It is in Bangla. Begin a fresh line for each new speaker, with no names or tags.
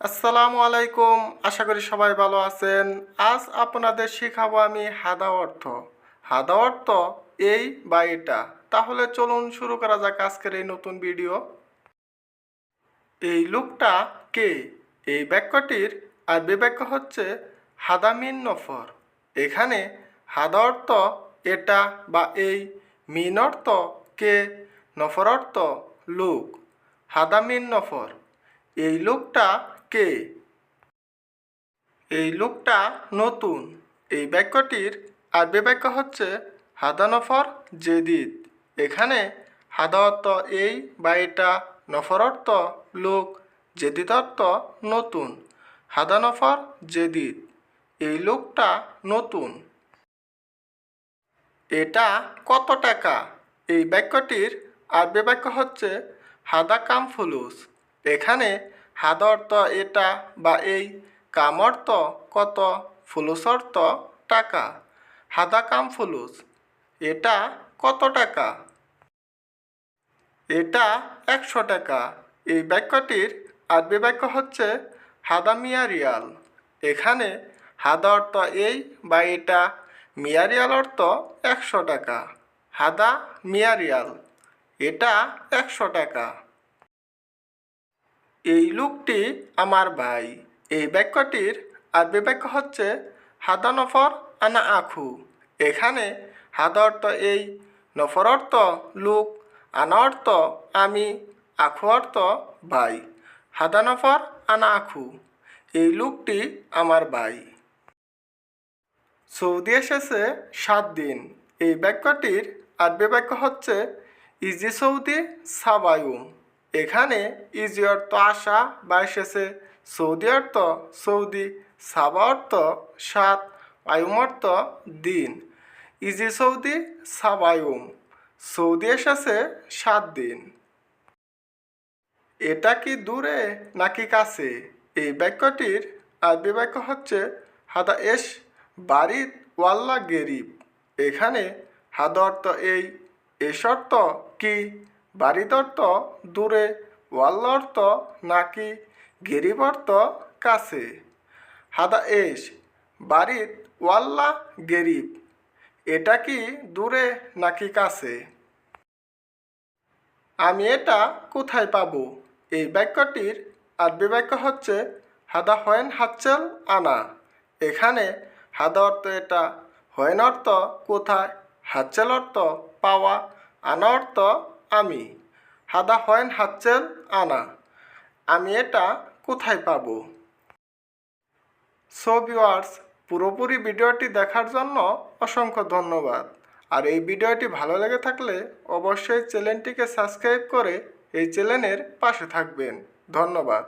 আসসালামু আলাইকুম। আশা করি সবাই ভালো আছেন। আজ আপনাদের শেখাবো আমি হাদা অর্থ। হাদা অর্থ এই বা এটা। তাহলে চলুন শুরু করা যাক আজকের এই নতুন ভিডিও। এই লোকটা কে? এই বাক্যটির আরবি বাক্য হচ্ছে হাদা মিন নফর। এখানে হাদা অর্থ এটা বা এই, মিন অর্থ কে, নফর অর্থ লোক। হাদা মিন নফর। এই লোকটা কে? এই লোকটা নতুন। এই বাক্যটির আরবি বাক্য হচ্ছে হাদা নফর জেদিদ। এখানে হাদা অর্থ এই বা এটা, নফর অর্থ লোক, জেদিদ অর্থ নতুন। হাদা নফর জেদিদ। এই লোকটা নতুন। এটা কত টাকা? এই বাক্যটির আরবি বাক্য হচ্ছে হাদা কাম ফুলুস। এখানে হাদা অর্থ এটা বা এই, কাম অর্থ কত, ফুলুস অর্থ টাকা। হাদা কাম ফুলুস। এটা কত টাকা? এটা 100 টাকা। এই বাক্যটির আরবি বাক্য হচ্ছে হাদা মিয়া রিয়াল। এখানে হাদা অর্থ এই বা এটা, মিয়া রিয়াল অর্থ 100 টাকা। হাদা মিয়া রিয়াল। এটা 100 টাকা। এই লোকটি আমার ভাই। এই বাক্যটির আরবি বাক্য হচ্ছে হাদা নফর আনা আখু। এখানে হাদা অর্থ এই, নফর অর্থ লোক, আনা অর্থ আমি, আখু অর্থ ভাই। হাদা নফর আনা আখু। এই লোকটি আমার ভাই। সৌদি এসেছে 7 দিন। এই বাক্যটির আরবি বাক্য হচ্ছে ইজি সৌদি সাবায়ুম। এখানে ইজি অর্থ আসা বা এসেছে, সৌদি অর্থ সৌদি, সাবা অর্থ 7, আয়ুম অর্থ দিন। Easy Saudi সাবায়ুম। সৌদি এসেছে 7 দিন। এটা কি দূরে নাকি কাছে? এই বাক্যটির আরবি বাক্য হচ্ছে হাদা এস বারিদ ওয়াল্লা গেরিব। এখানে হাদা অর্থ এই, এস অর্থ কি, বারিদ অর্থ দূরে, ওয়াল্লা অর্থ নাকি, গেরিব অর্থ কাছে। হাদা এস বারিদ ওয়াল্লা গেরিব। এটা কি দূরে নাকি কাছে? আমি এটা কোথায় পাবো? এই বাক্যটির আরবি বাক্য হচ্ছে হাদা হয়েন হাচ্চেল আনা। এখানে হাদা অর্থ এটা, হয়েন অর্থ কোথায়, হাচ্চেল অর্থ পাওয়া, আনা অর্থ আমি। হাদা হয়েন হাচ্চেল আনা। আমি এটা কোথায় পাবো? সো ভিউয়ার্স, পুরোপুরি ভিডিওটি দেখার জন্য অসংখ্য ধন্যবাদ। আর এই ভিডিওটি ভালো লেগে থাকলে অবশ্যই চ্যানেলটিকে সাবস্ক্রাইব করে এই চ্যানেলের পাশে থাকবেন। ধন্যবাদ।